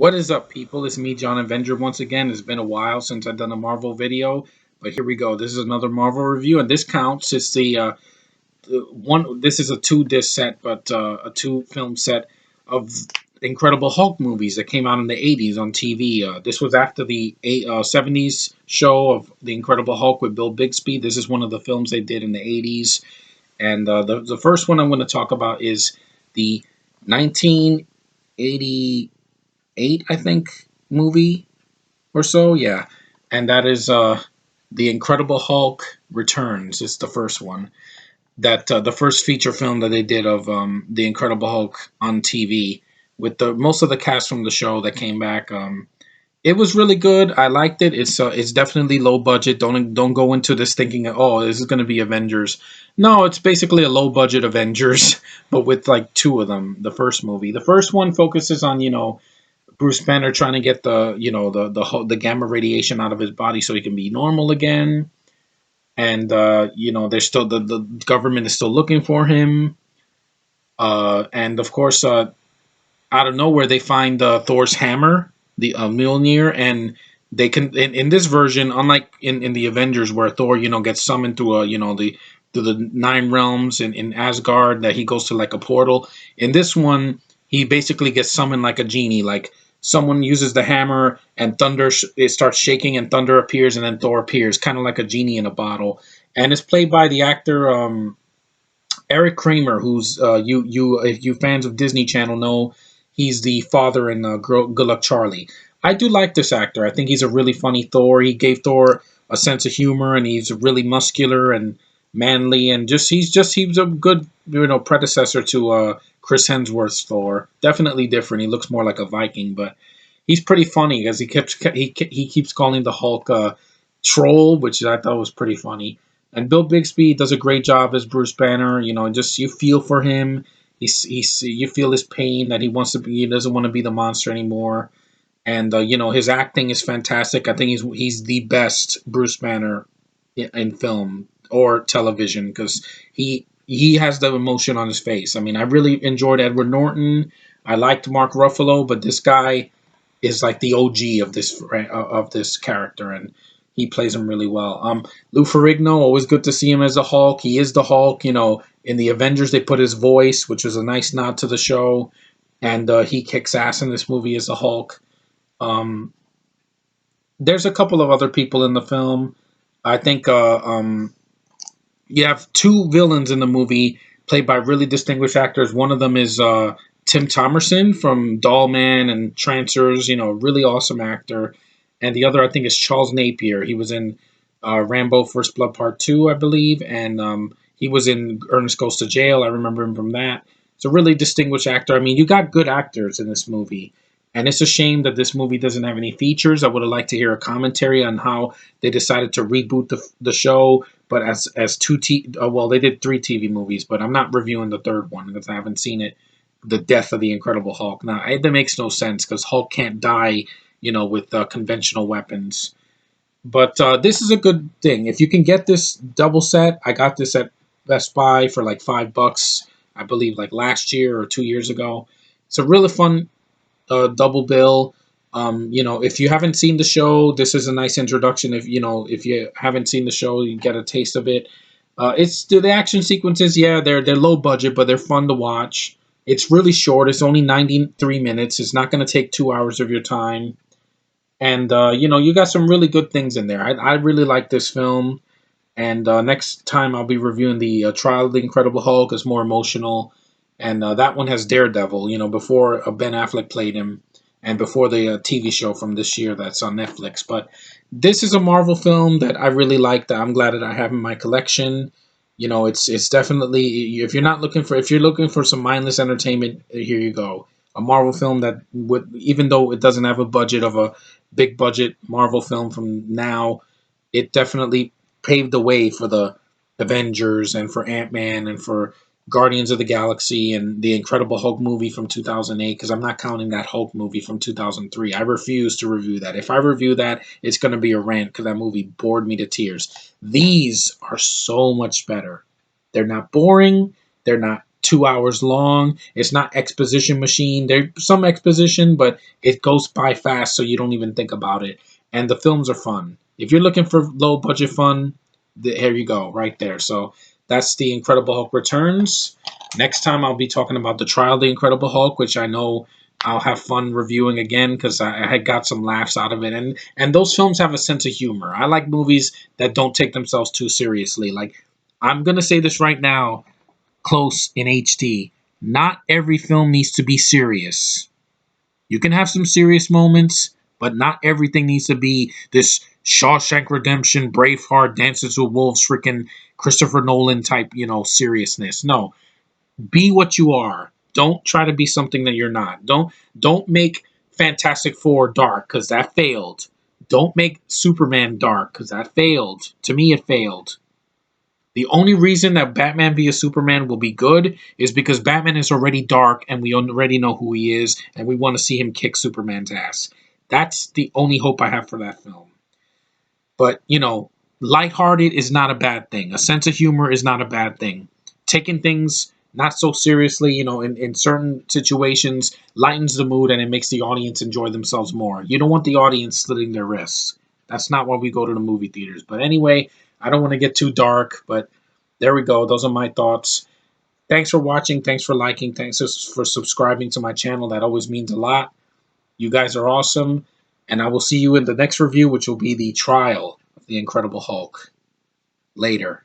What is up, people? It's me, John Avenger, once again. It's been a while since I've done a Marvel video, but here we go. This is another Marvel review, and this counts. It's the one. This is a two-disc set, but a two-film set of Incredible Hulk movies that came out in the '80s on TV. This was after the '70s show of the Incredible Hulk with Bill Bixby. This is one of the films they did in the '80s, and the first one I'm going to talk about is the 1988, I think, movie or so. Yeah, and that is the Incredible Hulk Returns. It's the first one that the first feature film that they did of the Incredible Hulk on TV with the most of the cast from the show that came back. It was really good. I liked it. It's definitely low budget. Don't go into this thinking, oh, this is going to be Avengers. No, it's basically a low budget Avengers, but with like two of them. The first movie, the first one focuses on Bruce Banner trying to get the gamma radiation out of his body so he can be normal again. And there's still the government is still looking for him. And of course, out of nowhere they find Thor's hammer, the Mjolnir, and they can in this version, unlike in the Avengers where Thor gets summoned to the nine realms in Asgard, that he goes to like a portal. In this one, he basically gets summoned like a genie, like someone uses the hammer and thunder it starts shaking and thunder appears and then Thor appears, kind of like a genie in a bottle. And it's played by the actor Eric Kramer, who's you if you fans of Disney Channel know, he's the father in Good Luck Charlie. I do like this actor. I think he's a really funny Thor. He gave Thor a sense of humor, and he's really muscular and manly, and he's a good predecessor to Chris Hemsworth's Thor. Definitely different. He looks more like a Viking, but he's pretty funny because he keeps calling the Hulk troll, which I thought was pretty funny. And Bill Bixby does a great job as Bruce Banner. Just you feel for him. You feel his pain that he doesn't want to be the monster anymore. And his acting is fantastic. I think he's the best Bruce Banner in film or television because he has the emotion on his face. I mean, I really enjoyed Edward Norton. I liked Mark Ruffalo, but this guy is like the OG of this character, and he plays him really well. Lou Ferrigno, always good to see him as the Hulk. He is the Hulk. In the Avengers, they put his voice, which was a nice nod to the show, and he kicks ass in this movie as the Hulk. Um, there's a couple of other people in the film. I think you have two villains in the movie played by really distinguished actors. One of them is Tim Thomerson from Doll Man and Trancers, really awesome actor. And the other, I think, is Charles Napier. He was in Rambo First Blood Part 2, I believe, and he was in Ernest Goes to Jail. I remember him from that. It's a really distinguished actor. I mean, you got good actors in this movie. And it's a shame that this movie doesn't have any features. I would have liked to hear a commentary on how they decided to reboot the show, but as well, they did three TV movies, but I'm not reviewing the third one because I haven't seen it. The Death of the Incredible Hulk. Now, that makes no sense because Hulk can't die, with conventional weapons. But this is a good thing. If you can get this double set, I got this at Best Buy for like $5, I believe, like last year or 2 years ago. It's a really fun double bill. If you haven't seen the show, this is a nice introduction. If you haven't seen the show, you get a taste of it. It's the action sequences. Yeah, they're low budget, but they're fun to watch. It's really short. It's only 93 minutes. It's not going to take 2 hours of your time. And you got some really good things in there. I really like this film. And next time I'll be reviewing the Trial of the Incredible Hulk. It's more emotional, and that one has Daredevil. Before Ben Affleck played him, and before the TV show from this year that's on Netflix. But this is a Marvel film that I really like. That I'm glad that I have in my collection. It's definitely, if you're looking for some mindless entertainment, here you go. A Marvel film that would, even though it doesn't have a budget of a big budget Marvel film from now, it definitely paved the way for the Avengers and for Ant-Man and for Guardians of the Galaxy and the Incredible Hulk movie from 2008, because I'm not counting that Hulk movie from 2003. I refuse to review that. If I review that, it's going to be a rant because that movie bored me to tears. These are so much better. They're not boring. They're not 2 hours long. It's not exposition machine. There's some exposition, but it goes by fast, so you don't even think about it. And the films are fun. If you're looking for low budget fun, here you go, right there. So that's The Incredible Hulk Returns. Next time I'll be talking about The Trial of the Incredible Hulk, which I know I'll have fun reviewing again because I had got some laughs out of it. And those films have a sense of humor. I like movies that don't take themselves too seriously. Like, I'm gonna say this right now, close in HD. Not every film needs to be serious. You can have some serious moments, but not everything needs to be this Shawshank Redemption, Braveheart, Dances with Wolves, freaking Christopher Nolan type, seriousness. No, be what you are. Don't try to be something that you're not. Don't make Fantastic Four dark because that failed. Don't make Superman dark because that failed. To me, it failed. The only reason that Batman vs Superman will be good is because Batman is already dark and we already know who he is and we want to see him kick Superman's ass. That's the only hope I have for that film. But, lighthearted is not a bad thing. A sense of humor is not a bad thing. Taking things not so seriously, in certain situations, lightens the mood and it makes the audience enjoy themselves more. You don't want the audience slitting their wrists. That's not why we go to the movie theaters. But anyway, I don't want to get too dark, but there we go. Those are my thoughts. Thanks for watching. Thanks for liking. Thanks for subscribing to my channel. That always means a lot. You guys are awesome. And I will see you in the next review, which will be the trial of the Incredible Hulk. Later.